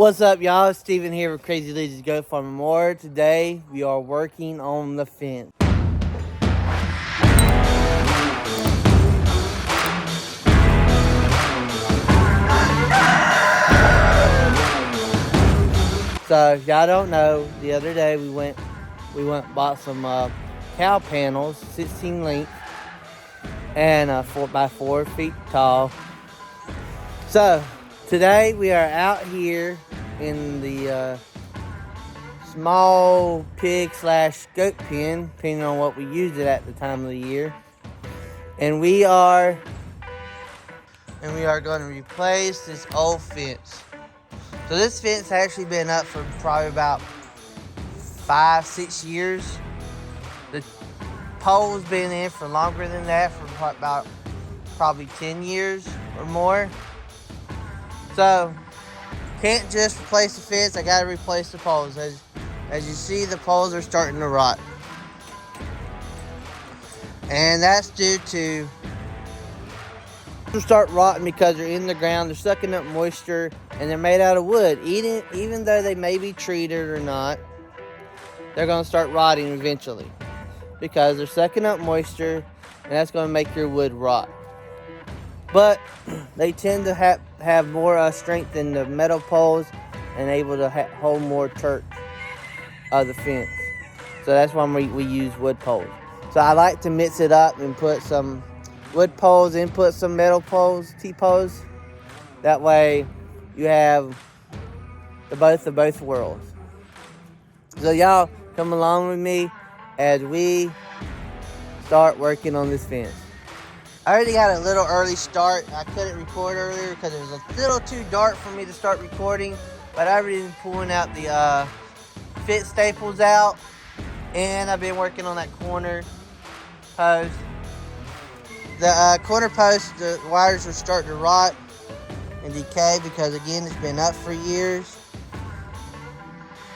What's up, y'all? It's Steven here with Crazy Lizzy's Goat Farm and More. Today we are working on the fence. So y'all don't know, the other day we went and bought some cow panels, 16 length and 4x4 feet tall. So today we are out here in the small pig / goat pen, depending on what we use it at the time of the year. And we are going to replace this old fence. So this fence has actually been up for probably about 5-6 years. The pole's been in for longer than that, for about probably 10 years or more. So can't just replace the fence, I gotta replace the poles. As you see, the poles are starting to rot. And that's due to start rotting because they're in the ground, they're sucking up moisture, and they're made out of wood. Even though they may be treated or not, they're going to start rotting eventually because they're sucking up moisture, and that's going to make your wood rot. But they tend to have more strength than the metal poles and able to hold more torque of the fence. So that's why we use wood poles. So I like to mix it up and put some wood poles and put some metal poles, T-poles. That way you have the both of both worlds. So y'all come along with me as we start working on this fence. I already got a little early start. I couldn't record earlier because it was a little too dark for me to start recording. But I've been pulling out the fence staples out. And I've been working on that corner post. The corner post, the wires are starting to rot and decay because, again, it's been up for years.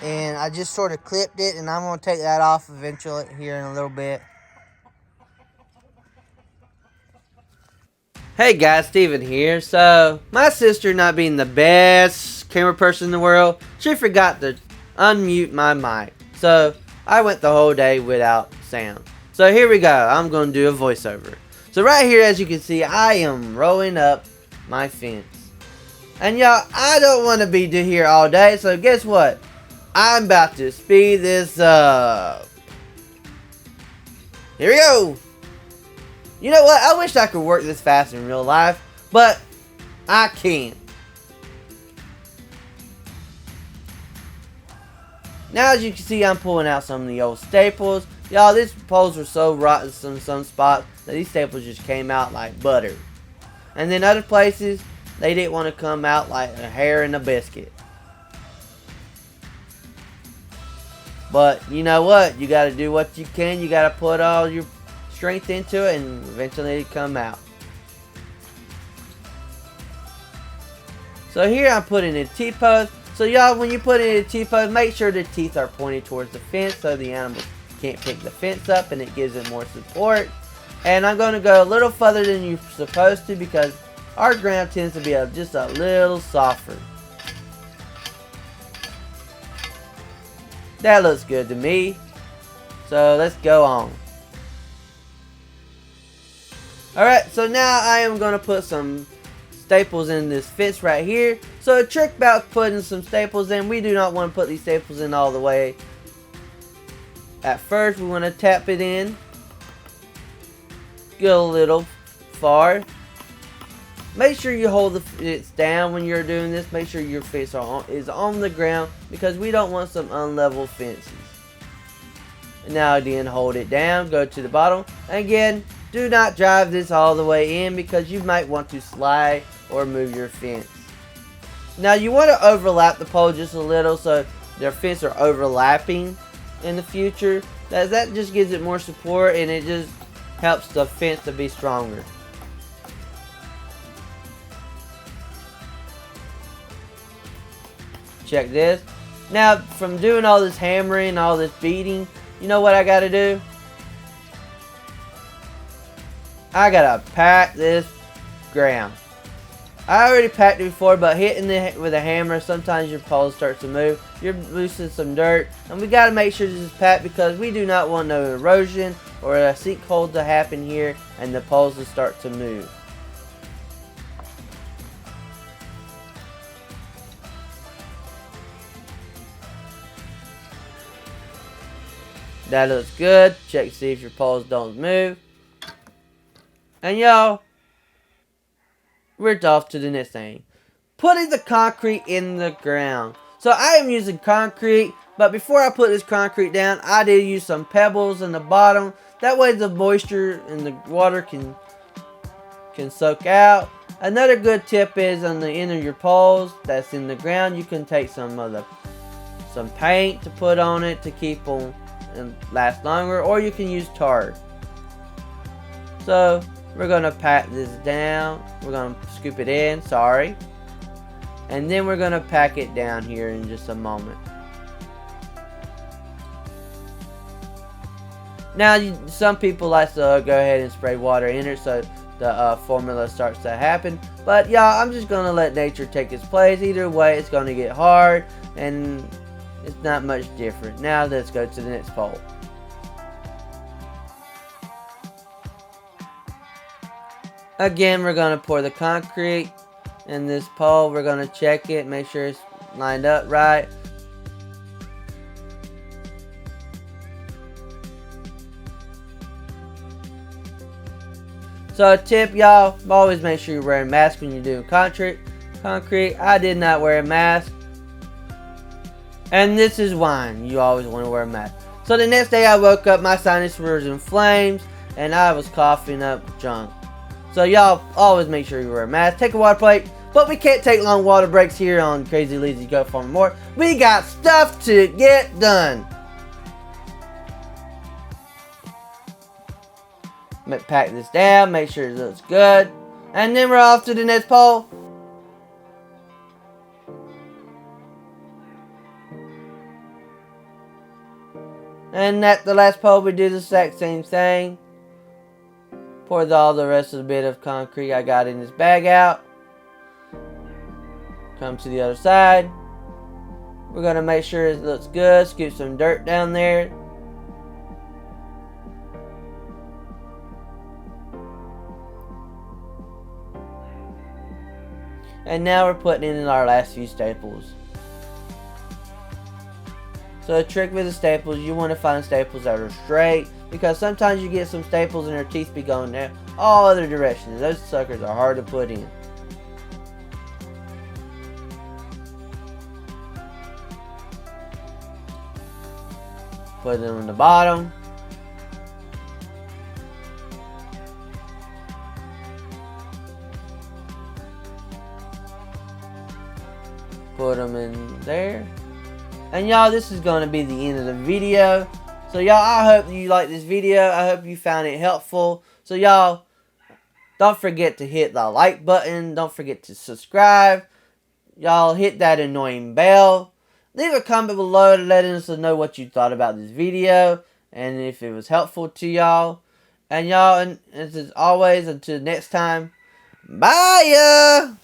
And I just sort of clipped it, and I'm going to take that off eventually here in a little bit. Hey guys, Steven here. So, my sister, not being the best camera person in the world, she forgot to unmute my mic. So, I went the whole day without sound. So here we go. I'm going to do a voiceover. So right here, as you can see, I am rolling up my fence. And y'all, I don't want to be here all day, so guess what? I'm about to speed this up. Here we go. You know what? I wish I could work this fast in real life, but I can't. Now, as you can see, I'm pulling out some of the old staples. Y'all, these poles were so rotten in some spots that these staples just came out like butter. And then other places, they didn't want to come out like a hair in a biscuit. But you know what? You got to do what you can. You got to put all your strength into it, and eventually it come out. So here I'm putting in T-post. So y'all, when you put in a T-post, make sure the teeth are pointed towards the fence so the animals can't pick the fence up, and it gives it more support. And I'm going to go a little further than you're supposed to because our ground tends to be just a little softer. That looks good to me. So let's go on. Alright, so now I am going to put some staples in this fence right here. So a trick about putting some staples in, we do not want to put these staples in all the way. At first, we want to tap it in. Go a little far. Make sure you hold the fence down when you're doing this. Make sure your fence is on the ground because we don't want some unlevel fences. And now again, hold it down. Go to the bottom. Again, do not drive this all the way in because you might want to slide or move your fence. Now you want to overlap the pole just a little so their fence are overlapping in the future. That just gives it more support, and it just helps the fence to be stronger. Check this. Now, from doing all this hammering, all this beating, you know what I gotta do? I gotta pack this ground. I already packed it before, but hitting it with a hammer, sometimes your poles start to move. You're loosening some dirt, and we got to make sure this is packed because we do not want no erosion or a sinkhole to happen here and the poles to start to move. That looks good. Check to see if your poles don't move. And y'all, we're off to the next thing. Putting the concrete in the ground. So I am using concrete, but before I put this concrete down, I did use some pebbles in the bottom. That way the moisture and the water can soak out. Another good tip is on the end of your poles that's in the ground, you can take some paint to put on it to keep them and last longer, or you can use tar. So we're gonna pat this down. We're gonna scoop it in, sorry. And then we're gonna pack it down here in just a moment. Now, some people like to go ahead and spray water in it so the formula starts to happen. But y'all, I'm just gonna let nature take its place. Either way, it's gonna get hard, and it's not much different. Now let's go to the next pole. Again, we're gonna pour the concrete in this pole. We're gonna check it, make sure it's lined up right. So a tip, y'all, always make sure you're wearing a mask when you're doing concrete. I did not wear a mask. And this is why you always want to wear a mask. So the next day I woke up, my sinus was in flames, and I was coughing up junk. So y'all always make sure you wear a mask. Take a water break. But we can't take long water breaks here on Crazy Lizzy Goat Farm More. We got stuff to get done. Pack this down, make sure it looks good. And then we're off to the next pole. And at the last pole we do the exact same thing. Pour all the rest of the bit of concrete I got in this bag out. Come to the other side. We're going to make sure it looks good. Scoop some dirt down there. And now we're putting in our last few staples. So a trick with the staples, you want to find staples that are straight, because sometimes you get some staples and their teeth be going there all other directions. Those suckers are hard to put in. Put them on the bottom. Put them in there. And y'all, this is going to be the end of the video. So y'all, I hope you like this video. I hope you found it helpful. So y'all, don't forget to hit the like button. Don't forget to subscribe. Y'all hit that annoying bell. Leave a comment below to let us know what you thought about this video. And if it was helpful to y'all. And y'all, and as always, until next time, bye ya!